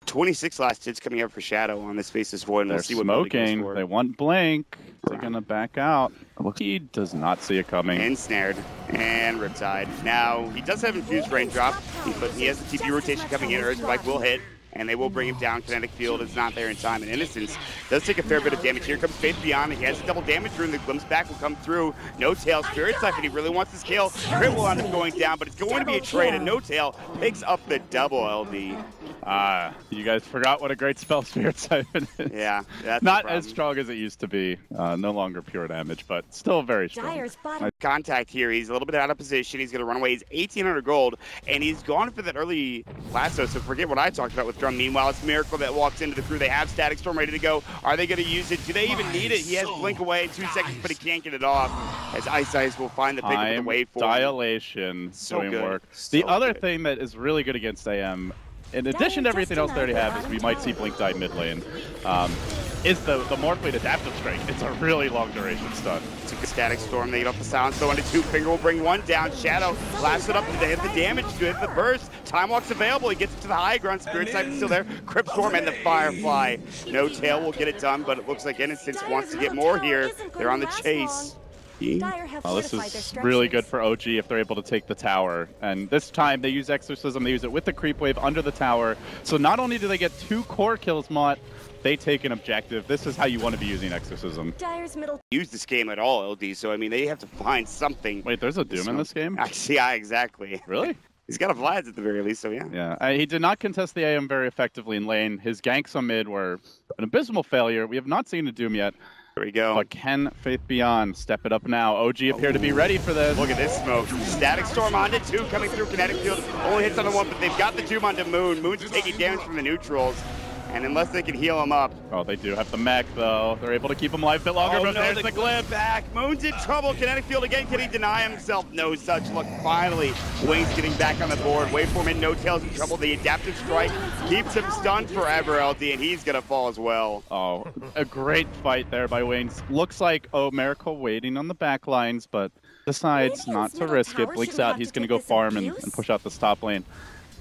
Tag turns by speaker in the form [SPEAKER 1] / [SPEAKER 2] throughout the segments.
[SPEAKER 1] 26 last hits coming out for Shadow on this Faceless Void. And
[SPEAKER 2] They're
[SPEAKER 1] we'll see what
[SPEAKER 2] smoking. They want Blink. They're going to back out. He does not see it coming.
[SPEAKER 1] Ensnared and Riptide. Now, he does have Infused Raindrop, but he has the TP rotation coming in. Urge Spike will hit, and they will bring him down. Kinetic Field is not there in time. And Innocence does take a fair bit of damage. Here comes Faith Beyond. He has a double damage rune. The Glimpse back will come through. No Tail, Spirit Siphon, and he really wants this kill. Crit will end up going down, but it's going to be a trade, and No Tail picks up the double LD.
[SPEAKER 2] You guys forgot what a great spell Spirit Siphon is.
[SPEAKER 1] Yeah, that's
[SPEAKER 2] not as strong as it used to be. No longer pure damage, but still very strong.
[SPEAKER 1] Contact here. He's a little bit out of position. He's going to run away. He's 1,800 gold, and he's gone for that early lasso, so forget what I talked about with Drum. Meanwhile, it's Miracle that walks into the crew. They have Static Storm ready to go. Are they going to use it? Do they even need it? He has Blink away in 2 seconds, but he can't get it off, as Ice will find the pick of the waveform.
[SPEAKER 2] Dilation doing work. The other thing that is really good against AM, in addition to everything else they already have, is we might see Blink die mid lane, is the Morphblade Adaptive Strike. It's a really long duration stun.
[SPEAKER 1] It's a good Static Storm. They get off the silence, though, into 2. Finger will bring 1 down. Shadow blasts it up to hit the damage, to hit the burst. Time Walk's available. He gets it to the high ground. Spirit Siphon still there. Crypt Storm and the Firefly. No Tail will get it done, but it looks like Innocence wants to get more here. They're on the chase.
[SPEAKER 2] Oh, this is really good for OG if they're able to take the tower. And this time they use Exorcism, they use it with the creep wave under the tower. So not only do they get 2 core kills, Mott, they take an objective. This is how you want to be using Exorcism.
[SPEAKER 1] Use this game at all, LD, so I mean they have to find something.
[SPEAKER 2] Wait, there's a Doom in this game?
[SPEAKER 1] Actually, yeah, exactly.
[SPEAKER 2] Really?
[SPEAKER 1] He's got a Vlad's at the very least, so yeah.
[SPEAKER 2] Yeah, he did not contest the AM very effectively in lane. His ganks on mid were an abysmal failure. We have not seen a Doom yet.
[SPEAKER 1] There we go.
[SPEAKER 2] But can Faith Beyond step it up now? OG appear to be ready for this.
[SPEAKER 1] Look at this smoke. Static Storm onto 2, coming through Kinetic Field. Only hits on the 1, but they've got the Doom onto Moon. Moon's taking damage from the neutrals. And unless they can heal him up.
[SPEAKER 2] Oh, they do have the mech, though. They're able to keep him alive a bit longer, but
[SPEAKER 1] no,
[SPEAKER 2] there's the Glimpse.
[SPEAKER 1] Back. Moon's in trouble. Kinetic Field again. Can he deny himself? No such luck. Finally, Wayne's getting back on the board. Waveform and No Tail's in trouble. The Adaptive Strike keeps him stunned forever, LD, and he's going to fall as well.
[SPEAKER 2] Oh, a great fight there by Wayne. Looks like, Miracle waiting on the back lines, but decides not to risk it. Blinks out. He's going to go farm and push out this top lane.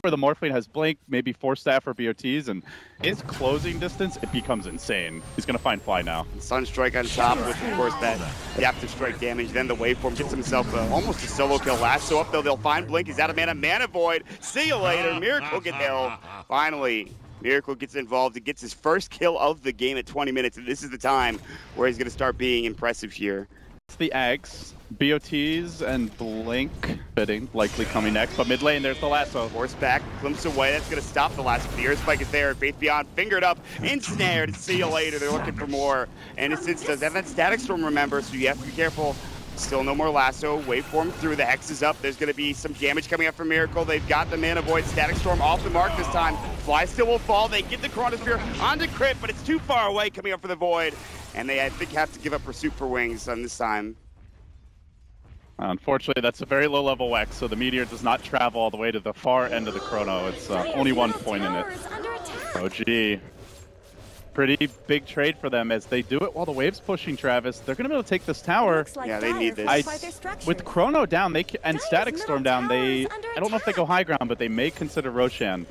[SPEAKER 2] Where the Morphblade has Blink, maybe 4 staff or BOTs, and his closing distance, it becomes insane. He's going to find Fly now.
[SPEAKER 1] Sunstrike on top with, of course, that Adaptive Strike damage. Then the Waveform gets himself almost a solo kill. Lasso up, though. They'll find Blink. He's out of mana. Mana Void. See you later. Miracle get ill. Finally, Miracle gets involved and gets his first kill of the game at 20 minutes. And this is the time where he's going to start being impressive here.
[SPEAKER 2] It's the Eggs, BOTs, and Blink fitting, likely coming next. But mid lane, there's the lasso.
[SPEAKER 1] Horseback, glimpse away. That's going to stop the lasso. The Earth Spike is there. Faith Beyond, fingered up, ensnared. See you later. They're looking for more. Innocence does have that Static Storm, remember, so you have to be careful. Still no more lasso. Waveform through. The Hex is up. There's going to be some damage coming up from Miracle. They've got the Mana Void. Static Storm off the mark this time. Fly still will fall. They get the Chronosphere onto Crit, but it's too far away coming up for the Void. And they, I think, have to give up Pursuit for Wings on this time.
[SPEAKER 2] Unfortunately, that's a very low-level Wex, so the Meteor does not travel all the way to the far end of the Chrono. It's only 1 point in it. OG. Pretty big trade for them as they do it while the wave's pushing Travis. They're going to be able to take this tower.
[SPEAKER 1] Yeah, they need this.
[SPEAKER 2] With Chrono down and Static Storm down, I don't know if they go high ground, but they may consider Roshan.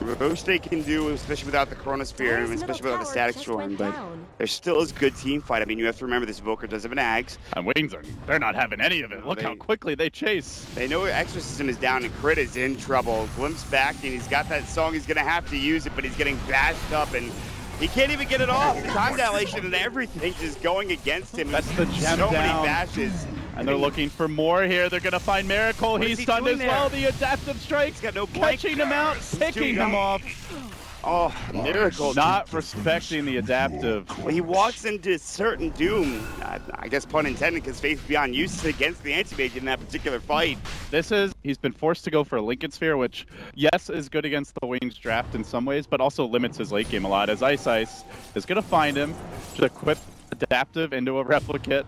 [SPEAKER 1] Roche they can do, especially without the Chronosphere, and especially without the Static Storm, but there still is good team fight. I mean, you have to remember this Evoker does have an Axe.
[SPEAKER 2] And Wings they're not having any of it. Look how quickly they chase.
[SPEAKER 1] They know Exorcism is down and Crit is in trouble. Glimpse back, and he's got that song. He's going to have to use it, but he's getting bashed up, and he can't even get it off. The time dilation and everything is going against him.
[SPEAKER 2] That's the gem
[SPEAKER 1] so
[SPEAKER 2] down.
[SPEAKER 1] Many bashes.
[SPEAKER 2] And they're looking for more here. They're going to find Miracle. He's stunned as well. The Adaptive Strike.
[SPEAKER 1] He's got no Blink.
[SPEAKER 2] Catching him out, picking him off.
[SPEAKER 1] Oh, Miracle.
[SPEAKER 2] Not respecting the Adaptive.
[SPEAKER 1] When he walks into certain Doom, I guess pun intended, because Faith Beyond used it against the Anti-Mage in that particular fight.
[SPEAKER 2] He's been forced to go for a Lincoln Sphere, which, yes, is good against the Wayne's draft in some ways, but also limits his late game a lot, as Ice is going to find him to equip Adaptive into a Replicate.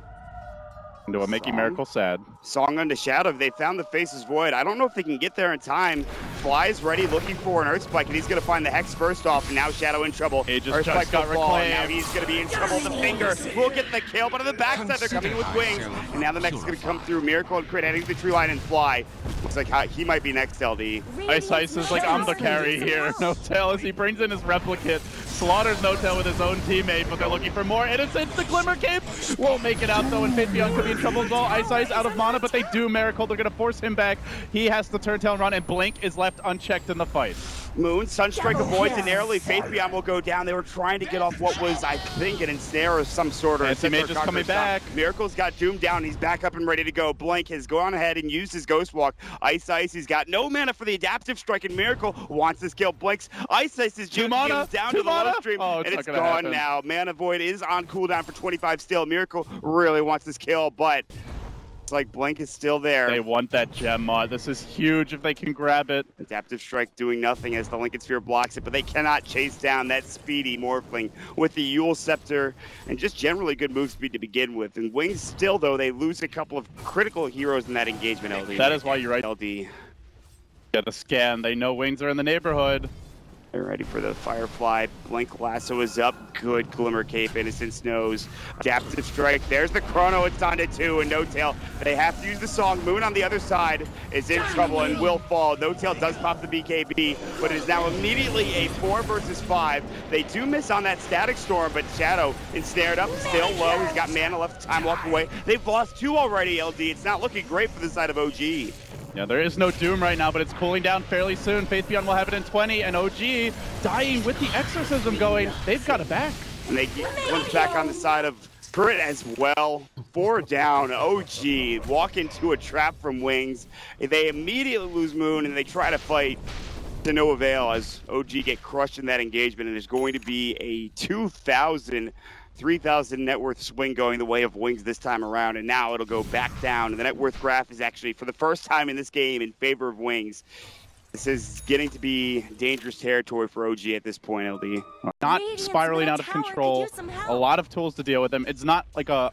[SPEAKER 2] Into a Making Miracle sad.
[SPEAKER 1] Song onto Shadow. They found the Faceless Void. I don't know if they can get there in time. Fly is ready, looking for an Earth Spike, and he's going to find the Hex first off, and now Shadow in trouble.
[SPEAKER 2] Earth Spike got reclaimed.
[SPEAKER 1] Now he's going to be in trouble. The Finger will get the kill, but on the backside, they're coming with Wings, and now the next is going to come through. Miracle and Crit heading to the tree line and Fly. Looks like he might be next, LD.
[SPEAKER 2] Ice is like, I'm the carry here. No-Tail as he brings in his replicate, slaughters No-Tail with his own teammate, but they're looking for more innocence. The Glimmer Cape won't make it out though, and Faith Beyond could be in trouble as well. Ice out of mana, but they do Miracle. They're going to force him back. He has to turn tail and run, and Blink is left unchecked in the fight.
[SPEAKER 1] Moon, Sunstrike avoids, and narrowly Faith Beyond will go down. They were trying to get off what was, I think, an ensnare of some sort.
[SPEAKER 2] Anti-Mage is coming back.
[SPEAKER 1] Miracle's got Doom down. He's back up and ready to go. Blank has gone ahead and used his Ghost Walk. Ice, he's got no mana for the Adaptive Strike, and Miracle wants this kill. Blank's Ice is just down to the low stream, and it's gone now. Mana Void is on cooldown for 25 still. Miracle really wants this kill, but like Blank is still there.
[SPEAKER 2] They want that gem mod. This is huge if they can grab it.
[SPEAKER 1] Adaptive Strike doing nothing as the Lincoln Sphere blocks it, but they cannot chase down that speedy Morphling with the Yule Scepter and just generally good move speed to begin with. And Wings still, though, they lose a couple of critical heroes in that engagement, LD.
[SPEAKER 2] That is why you're right.
[SPEAKER 1] LD.
[SPEAKER 2] Get a scan. They know Wings are in the neighborhood.
[SPEAKER 1] They're ready for the Firefly. Blink Lasso is up. Good Glimmer Cape. Innocence knows. Adaptive Strike. There's the Chrono. It's on to 2 and No-Tail. They have to use the song. Moon on the other side is in trouble and will fall. No-Tail does pop the BKB, but it is now immediately a 4 versus 5. They do miss on that Static Storm, but Shadow ensnared up, still low. He's got mana left, time walk away. They've lost 2 already, LD. It's not looking great for the side of OG.
[SPEAKER 2] Yeah, there is no Doom right now, but it's cooling down fairly soon. Faith Beyond will have it in 20, and OG dying with the Exorcism going. They've got it back.
[SPEAKER 1] And they glimpse back on the side of Crit as well. 4 down. OG walk into a trap from Wings. They immediately lose Moon, and they try to fight to no avail as OG get crushed in that engagement, and there's going to be a 3,000 net worth swing going the way of Wings this time around, and now it'll go back down. And the net worth graph is actually, for the first time in this game, in favor of Wings. This is getting to be dangerous territory for OG at this point, LD.
[SPEAKER 2] Not spiraling out of control. A lot of tools to deal with him. It's not like a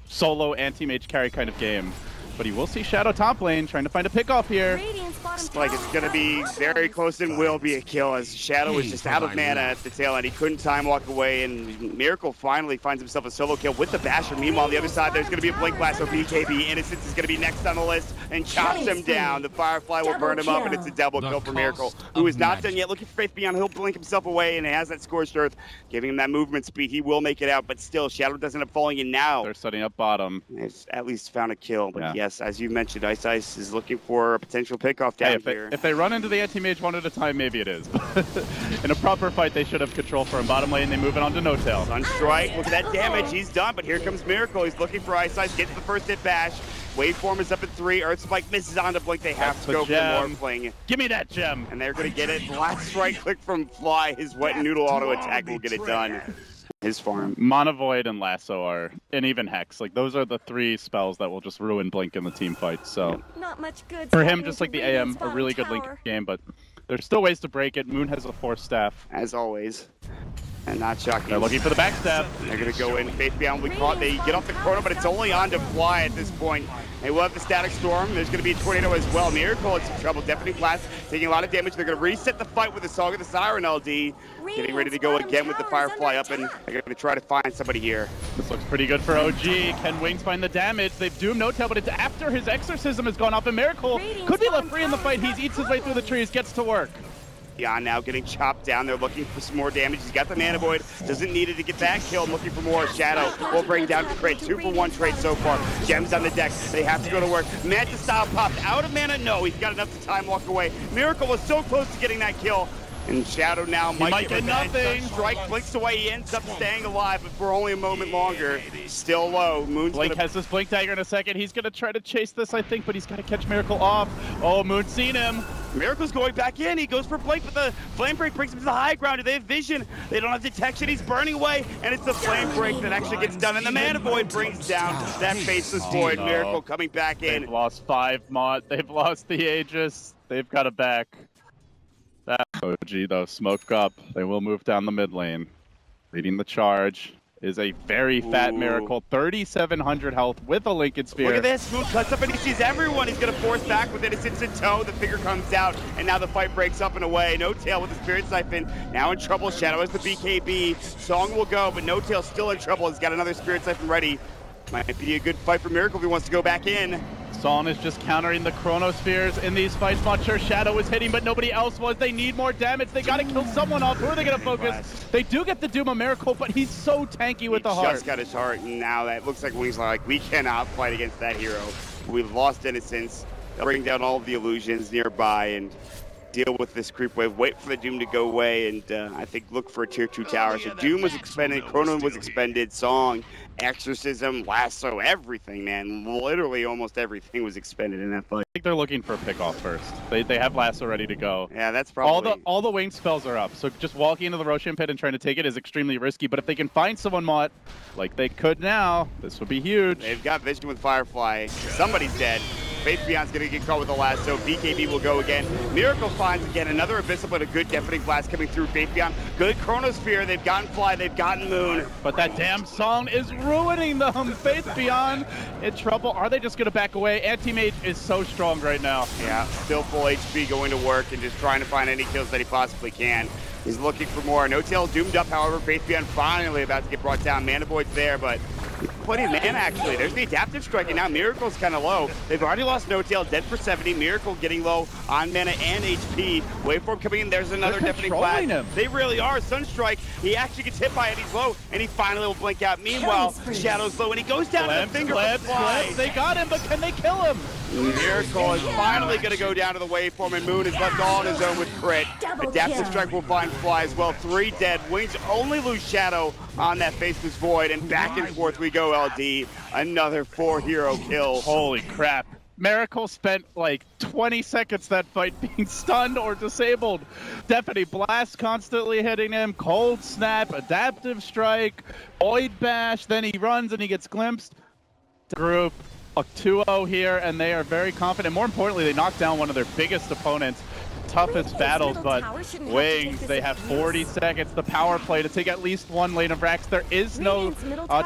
[SPEAKER 2] solo anti-mage carry kind of game. But he will see Shadow top lane, trying to find a pickoff here.
[SPEAKER 1] Looks like it's going to be very close and will be a kill as Shadow is just out of mana at the tail end. He couldn't time walk away, and Miracle finally finds himself a solo kill with the Basher. Meanwhile, on the other side, there's going to be a Blink Blast, so BKB. Innocence is going to be next on the list and chops him down. The Firefly will burn him up, and it's a double kill for Miracle, who is not done yet. Looking for Faith Beyond, he'll blink himself away, and has that Scorched Earth, giving him that movement speed. He will make it out, but still, Shadow doesn't end up falling in now.
[SPEAKER 2] They're setting up bottom.
[SPEAKER 1] They've at least found a kill, but yes, as you mentioned, Ice is looking for a potential pickoff down here.
[SPEAKER 2] If they run into the anti-mage one at a time, maybe it is. In a proper fight, they should have control from bottom lane. They move it on to No-Tail.
[SPEAKER 1] Sunstrike, look at that damage. He's done, but here comes Miracle. He's looking for Ice, gets the first hit bash. Waveform is up at 3. Earth Spike misses on to Blink. They have to go for more playing.
[SPEAKER 2] Give me that gem.
[SPEAKER 1] And they're going to get it. Last strike click from Fly. His wet noodle auto attack will get it done. His farm.
[SPEAKER 2] Mana Void and Lasso are, and even Hex. Like, those are the 3 spells that will just ruin Blink in the team fight. So
[SPEAKER 3] not much good
[SPEAKER 2] for him, just like the AM, a really good Link game, but there's still ways to break it. Moon has a Force Staff.
[SPEAKER 1] As always. And not shocking.
[SPEAKER 2] They're looking for the backstab.
[SPEAKER 1] They're going to go in. Faith Beyond will be caught. They get off the Chrono, but it's only on to Fly at this point. They will have the Static Storm. There's going to be a Tornado as well. Miracle in some trouble. Deafening Blast taking a lot of damage. They're going to reset the fight with the Song of the Siren, LD. Getting ready to go again with the Firefly up, and they're going to try to find somebody here.
[SPEAKER 2] This looks pretty good for OG. Can Wings find the damage? They've doomed No-Tail, but it's after his Exorcism has gone off, and Miracle could be left free in the fight. He eats his way through the trees, gets to work.
[SPEAKER 1] Beyond now getting chopped down. They're looking for some more damage. He's got the Mana Void. Doesn't need it to get that kill. Looking for more. Shadow will bring down Crit. 2 for 1 trade so far. Gems on the deck. They have to go to work. Manta Style popped out of mana. No, he's got enough to time walk away. Miracle was so close to getting that kill. And Shadow now might get nothing. Strike blinks away. He ends up staying alive, but for only a moment longer. Still low. Moon's
[SPEAKER 2] Blink has this Blink Dagger in a second. He's going to try to chase this, I think, but he's got to catch Miracle off. Oh, Moon's seen him.
[SPEAKER 1] Miracle's going back in. He goes for Blink, but the Flame Break brings him to the high ground. Do they have vision? They don't have detection. He's burning away, and it's the Flame Break that actually gets done, and the Mana Void brings down that Faceless Void. Miracle coming back in.
[SPEAKER 2] They've lost 5 Mott. They've lost the Aegis. They've got it back. That OG, though, smoke up. They will move down the mid lane, leading the charge. is a very fat Miracle. 3,700 health with a Lincoln Spear.
[SPEAKER 1] Look at this. Moon cuts up and he sees everyone. He's going to force back with it. It's instant toe. The finger comes out, and now the fight breaks up and away. No Tail with the Spirit Siphon. Now in trouble. Shadow has the BKB. Song will go, but No Tail still in trouble. He's got another Spirit Siphon ready. Might be a good fight for Miracle if he wants to go back in.
[SPEAKER 2] Son is just countering the Chronospheres in these fights. Not sure Shadow was hitting, but nobody else was. They need more damage. They got to kill someone off. Who are they going to focus? They do get the Doom of Miracle, but he's so tanky with the heart.
[SPEAKER 1] He just got his heart, and now that looks like Wings are like, we cannot fight against that hero. We've lost Innocence. They'll bring down all of the illusions nearby and deal with this creep wave. Wait for the Doom to go away, and I think look for a tier 2 tower. So Doom was expended, Chrono was expended, Song, Exorcism, Lasso, everything, man. Literally almost everything was expended in that fight.
[SPEAKER 2] I think they're looking for a pick off first. They have Lasso ready to go.
[SPEAKER 1] Yeah, that's probably...
[SPEAKER 2] All the wing spells are up, so just walking into the Roshan pit and trying to take it is extremely risky, but if they can find someone, Mott, like they could now, this would be huge.
[SPEAKER 1] They've got vision with Firefly. Somebody's dead. Faith Beyond's gonna get caught with the lasso. BKB will go again. Miracle finds again another Abyssal, but a good Deafening Blast coming through. Faith Beyond, good Chronosphere. They've gotten Fly, they've gotten Moon.
[SPEAKER 2] But that damn Song is ruining them. Faith Beyond in trouble. Are they just gonna back away? Anti-Mage is so strong right now.
[SPEAKER 1] Yeah, still full HP going to work and just trying to find any kills that he possibly can. He's looking for more. No Tail doomed up, however. Faith Beyond finally about to get brought down. Mana Void's there, but plenty of mana, actually. There's the Adaptive Strike, and now Miracle's kind of low. They've already lost No Tail, dead for 70. Miracle getting low on mana and HP. Waveform coming in. There's another Deafening Blast. They really are. Sunstrike, he actually gets hit by it. He's low, and he finally will blink out. Meanwhile, Shadow's low, and he goes down to the finger.
[SPEAKER 2] They got him, but can they kill him?
[SPEAKER 1] Miracle is finally going to go down to the Waveform, and Moon is left all on his own with crit. Adaptive Strike will find Fly as well. 3 dead. Wings only lose Shadow on that Faceless Void, and back and forth we go, LD. Another 4 hero kill.
[SPEAKER 2] Holy crap. Miracle spent like 20 seconds that fight being stunned or disabled. Deafening Blast constantly hitting him, Cold Snap, Adaptive Strike, Void Bash, then he runs and he gets glimpsed. Group, a 2-0 here, and they are very confident. More importantly, they knocked down one of their biggest opponents. Toughest battles, but Wings, they have 40 seconds, the power play to take at least 1 lane of Rax. There is no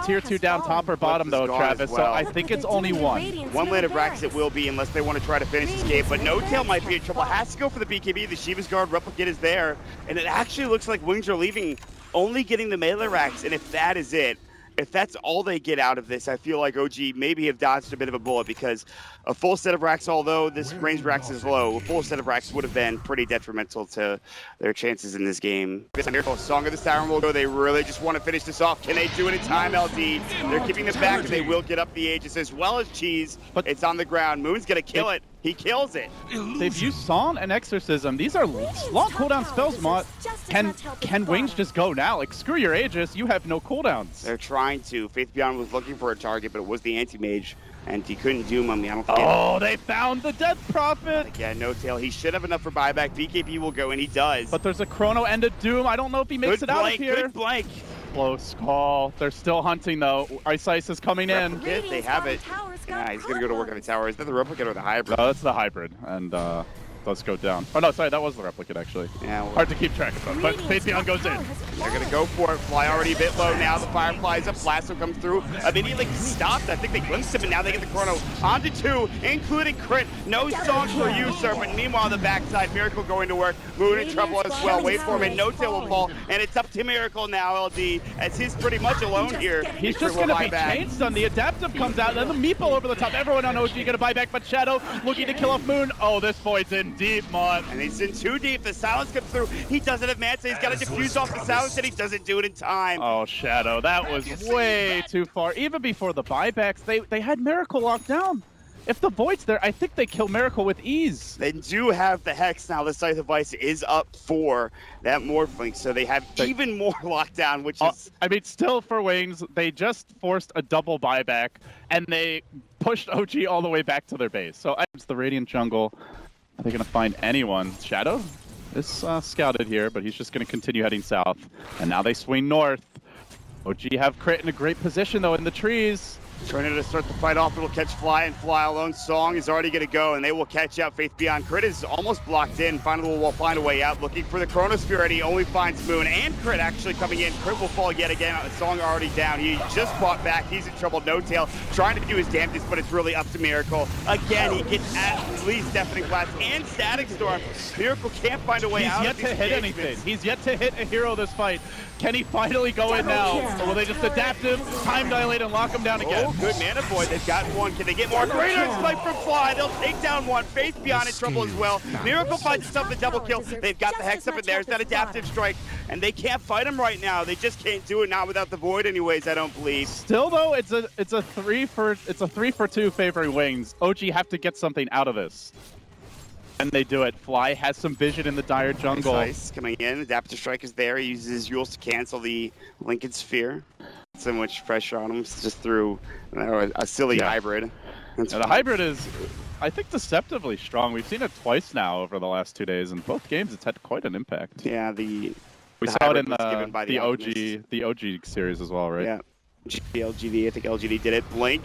[SPEAKER 2] tier 2 down top or bottom though, Travis, so I think it's only 1.
[SPEAKER 1] 1 lane of Rax it will be, unless they want to try to finish this game, but No Tail might be in trouble. Has to go for the BKB, the Shiva's Guard replicate is there, and it actually looks like Wings are leaving, only getting the melee Rax, and if that is it, if that's all they get out of this, I feel like OG maybe have dodged a bit of a bullet, because a full set of Rax, although this range Rax is low, a full set of Rax would have been pretty detrimental to their chances in this game. Miracle, Song of the Siren will go. They really just want to finish this off. Can they do it in time, LD? They're keeping them back, and they will get up the Aegis as well as Cheese. But it's on the ground. Moon's going to kill it. He kills it.
[SPEAKER 2] They've used Song and Exorcism. These are long cooldown spells, Mott. Can Wings just go now? Like, screw your Aegis. You have no cooldowns.
[SPEAKER 1] They're trying to. Faith Beyond was looking for a target, but it was the Anti-Mage, and he couldn't doom him. I don't think
[SPEAKER 2] they found the Death Prophet.
[SPEAKER 1] Yeah, No Tail. He should have enough for buyback. BKB will go, and he does.
[SPEAKER 2] But there's a Chrono and a Doom. I don't know if he makes it out of here.
[SPEAKER 1] Good blank.
[SPEAKER 2] Close call. They're still hunting, though. Ice is coming in.
[SPEAKER 1] They have it. Yeah, he's going to go to work on the tower. Is that the replicate or the hybrid?
[SPEAKER 2] No, that's the hybrid. And does go down. Oh, no, sorry. That was the replicate, actually.
[SPEAKER 1] Yeah, well,
[SPEAKER 2] hard to keep track of them. But Faith Beyond goes in.
[SPEAKER 1] They're going to go for it. Fly already a bit low now. The Firefly's up. Lasso comes through. Immediately stopped. I think they glimpsed him, and now they get the Chrono. On to 2, including crit. No Song for you, sir. But meanwhile, the backside, Miracle going to work. Moon in trouble as well. Wait for him, and No Tail will fall. And it's up to Miracle now, LD, as he's pretty much alone here.
[SPEAKER 2] He's just going to be chain stunned. The Adaptive comes out, and then the Meeple over the top. Everyone on OG going to buy back, but Shadow looking to kill off Moon. Oh, this Void's in deep, Mott.
[SPEAKER 1] And he's in too deep. The silence comes through. He doesn't have Mansa. He's got to diffuse off the silence, and he doesn't do it in time.
[SPEAKER 2] Oh, Shadow, that was way too far. Even before the buybacks, they had Miracle locked down. If the Void's there, I think they kill Miracle with ease.
[SPEAKER 1] They do have the Hex now. The Scythe of Ice is up for that Morphling, so they have even more lockdown, which is...
[SPEAKER 2] I mean, still for Wings, they just forced a double buyback, and they pushed OG all the way back to their base. So it's the Radiant Jungle. Are they going to find anyone? Shadow is scouted here, but he's just going to continue heading south. And now they swing north. OG have crit in a great position, though, in the trees.
[SPEAKER 1] Trying to start the fight off, it'll catch Fly, and Fly alone. Song is already going to go, and they will catch out Faith Beyond. Crit is almost blocked in. Finally will find a way out, looking for the Chronosphere, and he only finds Moon. And Crit actually coming in. Crit will fall yet again. Song already down. He just fought back. He's in trouble. No Tail trying to do his damnedest, but it's really up to Miracle. Again, he gets at least Deafening Blast and Static Storm. Miracle can't find a way out.
[SPEAKER 2] He's yet to hit anything. He's yet to hit a hero this fight. Can he finally go in now? Or will they just adapt him, time dilate, and lock him down again?
[SPEAKER 1] Oh, good mana void. They've got one. Can they get more? Greater Snipe from Fly. They'll take down one. Faith Beyond in trouble as well. Miracle finds himself the double kill. They've got the Hex up in there. There's that adaptive strike, and they can't fight him right now. They just can't do it now without the void anyways, I don't believe.
[SPEAKER 2] Still though, it's a 3 for 2 favoring Wings. OG have to get something out of this. And they do it. Fly has some vision in the dire jungle.
[SPEAKER 1] Nice coming in. Adaptive strike is there. He uses his Yules to cancel the Lincoln Sphere. So much pressure on him just through a silly hybrid.
[SPEAKER 2] The hybrid is, I think, deceptively strong. We've seen it twice now over the last 2 days. In both games, it's had quite an impact.
[SPEAKER 1] Yeah,
[SPEAKER 2] we saw it in the OG series as well, right?
[SPEAKER 1] Yeah. LGD, I think LGD did it. Blink.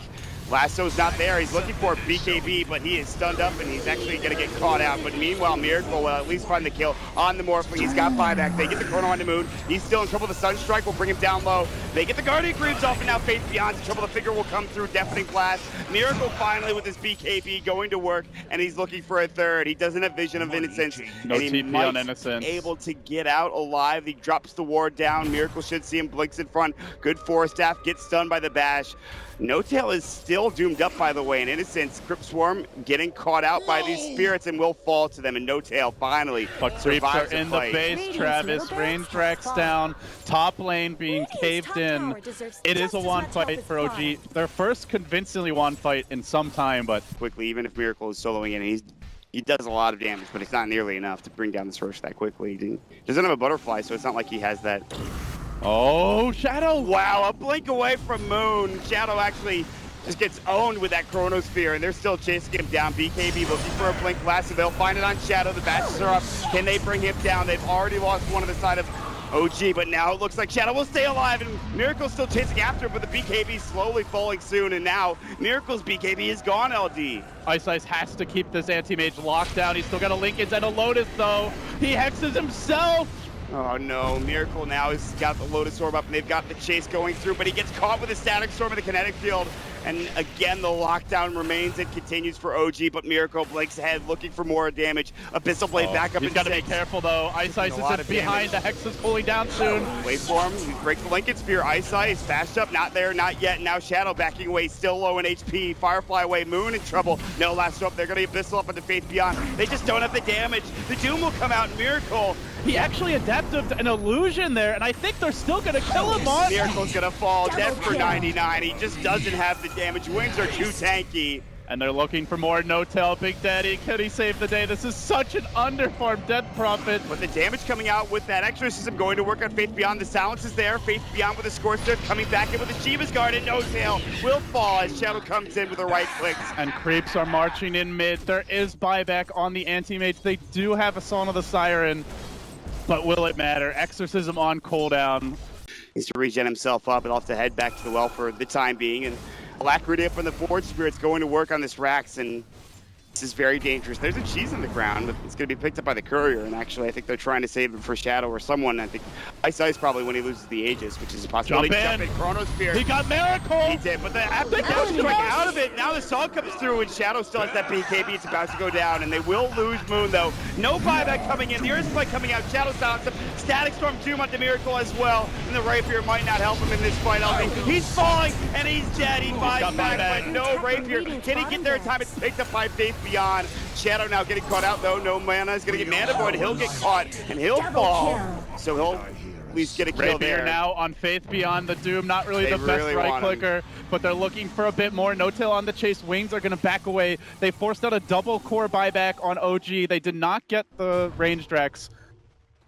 [SPEAKER 1] Lasso's not there. He's looking for a BKB, but he is stunned up, and he's actually going to get caught out. But meanwhile, Miracle will at least find the kill on the Morphling. He's got buyback. They get the Chrono on the Moon. He's still in trouble. The Sunstrike will bring him down low. They get the Guardian Greaves off, and now Faith Beyond's in trouble. The Figure will come through. Deafening Blast. Miracle finally with his BKB going to work, and he's looking for a third. He doesn't have Vision of Innocence.
[SPEAKER 2] No TP on Innocence.
[SPEAKER 1] Able to get out alive. He drops the ward down. Miracle should see him. Blinks in front. Good Forest Staff. Gets stunned by the bash. No Tail is still doomed up, by the way, in Innocence. Crypt Swarm getting caught out by these spirits and will fall to them, and No Tail finally survives
[SPEAKER 2] in the base. Travis, range racks down, top lane being caved in. It is a one fight for OG. Their first convincingly one fight in some time, but
[SPEAKER 1] quickly, even if Miracle is soloing in, he does a lot of damage, but it's not nearly enough to bring down this Roche that quickly. He doesn't have a Butterfly, so it's not like he has that.
[SPEAKER 2] Oh, Shadow!
[SPEAKER 1] Wow, a blink away from Moon. Shadow actually just gets owned with that Chronosphere, and they're still chasing him down. BKB looking for a blink last, so they'll find it on Shadow. The bashes are up. Can they bring him down? They've already lost one on the side of OG, but now it looks like Shadow will stay alive, and Miracle's still chasing after him, but the BKB slowly falling soon, and now Miracle's BKB is gone, LD.
[SPEAKER 2] Ice has to keep this anti-mage locked down. He's still got a Lincoln and a Lotus, though. He hexes himself!
[SPEAKER 1] Oh no, Miracle now has got the Lotus Orb up, and they've got the chase going through, but he gets caught with a Static Storm in the kinetic field. And again, the lockdown remains and continues for OG, but Miracle blinks ahead, looking for more damage. Abyssal Blade back up in 6.
[SPEAKER 2] He's got to be careful, though. Ice is just behind. The Hex is cooling down soon.
[SPEAKER 1] Wait for him. He breaks the Lincoln Spear. Ice fast up. Not there, not yet. Now Shadow backing away, still low in HP. Firefly away. Moon in trouble. No last up. They're going to Abyssal up into Faith Beyond. They just don't have the damage. The Doom will come out. Miracle.
[SPEAKER 2] He actually adapted an illusion there, and I think they're still going to kill him on.
[SPEAKER 1] Miracle's going to fall dead for 99. He just doesn't have the damage. Wings are too tanky.
[SPEAKER 2] And they're looking for more No Tail. Big Daddy, can he save the day? This is such an underfarmed Death Prophet.
[SPEAKER 1] But the damage coming out with that exorcism going to work on Faith Beyond. The silence is there. Faith Beyond with a Scorcher coming back in with a Shiva's Guard, and No Tail will fall as Shadow comes in with the right clicks.
[SPEAKER 2] And creeps are marching in mid. There is buyback on the anti-mage. They do have a Song of the Siren, but will it matter? Exorcism on cooldown.
[SPEAKER 1] Needs to regen himself up and off to head back to the well for the time being. And Alacrity from the Forge Spirit's going to work on this Rax, and this is very dangerous. There's a cheese in the ground, but it's going to be picked up by the Courier, and actually I think they're trying to save it for Shadow or someone. I think Ice probably when he loses the Aegis, which is a possibility.
[SPEAKER 2] Jump in.
[SPEAKER 1] Chronosphere.
[SPEAKER 2] He got Miracle!
[SPEAKER 1] He did, but after that strike out of it, now the Song comes through, and Shadow still has that BKB. It's about to go down, and they will lose Moon, though. No buyback coming in. The Earth Spike coming out. Shadow silenced him. Static Storm Doom onto Miracle as well, and the Rapier might not help him in this fight. He's falling, and he's dead. He buys back, but no Rapier. Can he get there in time? It's picked up by Faith Beyond. Shadow now getting caught out, though. No mana. He's going to get Mana Void. He'll get caught, and he'll fall. So he'll at least get a kill
[SPEAKER 2] Rapier
[SPEAKER 1] there.
[SPEAKER 2] Now on Faith Beyond the Doom. Not really the best right clicker, but they're looking for a bit more. No Tail on the chase. Wings are going to back away. They forced out a double core buyback on OG. They did not get the range Drex,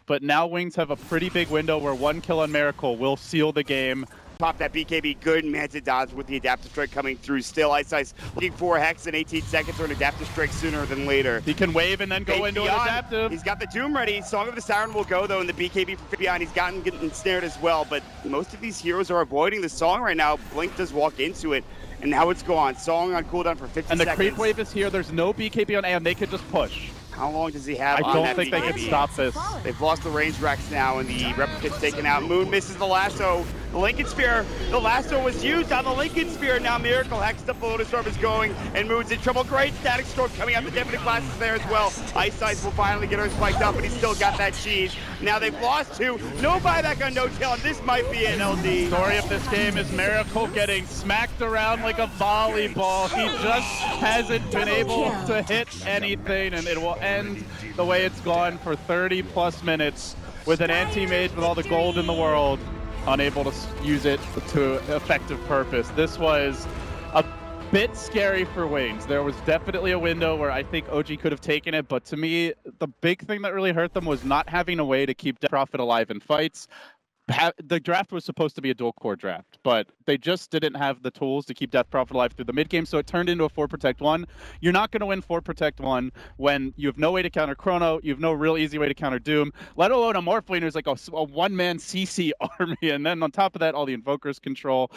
[SPEAKER 2] but now Wings have a pretty big window where one kill on Miracle will seal the game.
[SPEAKER 1] Pop that BKB, good Manta dodge with the Adaptive Strike coming through still. Ice looking for Hex in 18 seconds or an Adaptive Strike sooner than later.
[SPEAKER 2] He can wave and then go into an Adaptive.
[SPEAKER 1] He's got the Doom ready. Song of the Siren will go though, and the BKB for Beyond. He's gotten ensnared as well, but most of these heroes are avoiding the Song right now. Blink does walk into it, and now it's gone. Song on cooldown for 50 seconds.
[SPEAKER 2] And the creep wave is here. There's no BKB on AM. They could just push.
[SPEAKER 1] How long does he have
[SPEAKER 2] I
[SPEAKER 1] on
[SPEAKER 2] don't
[SPEAKER 1] that
[SPEAKER 2] think
[SPEAKER 1] BKB?
[SPEAKER 2] they can stop this.
[SPEAKER 1] They've lost the range racks now, and the Replicate's taken out. Moon misses the lasso. The Lincoln Spear, the lasso was used on the Lincoln Spear. Now Miracle Hex, up, the Lotus Storm is going, and Moon's in trouble. Great Static Storm coming out. The Definite Class is there as well. Ice will finally get her spiked up, but he's still got that cheese. Now they've lost two. No buyback on No Tail, and this might be an LD.
[SPEAKER 2] Story of this game is Miracle getting smacked around like a volleyball. He just hasn't been able to hit anything, and it will end the way it's gone for 30 plus minutes with an anti-mage with all the gold in the world, unable to use it to effective purpose. This was a bit scary for Waynes. There was definitely a window where I think OG could have taken it, but to me, the big thing that really hurt them was not having a way to keep Profit alive in fights. The draft was supposed to be a dual core draft, but they just didn't have the tools to keep Death Prophet alive through the mid game, so it turned into a 4 Protect 1. You're not going to win 4 Protect 1 when you have no way to counter Chrono, you have no real easy way to counter Doom, let alone a Morphlane who's like a one-man CC army, and then on top of that, all the Invokers control.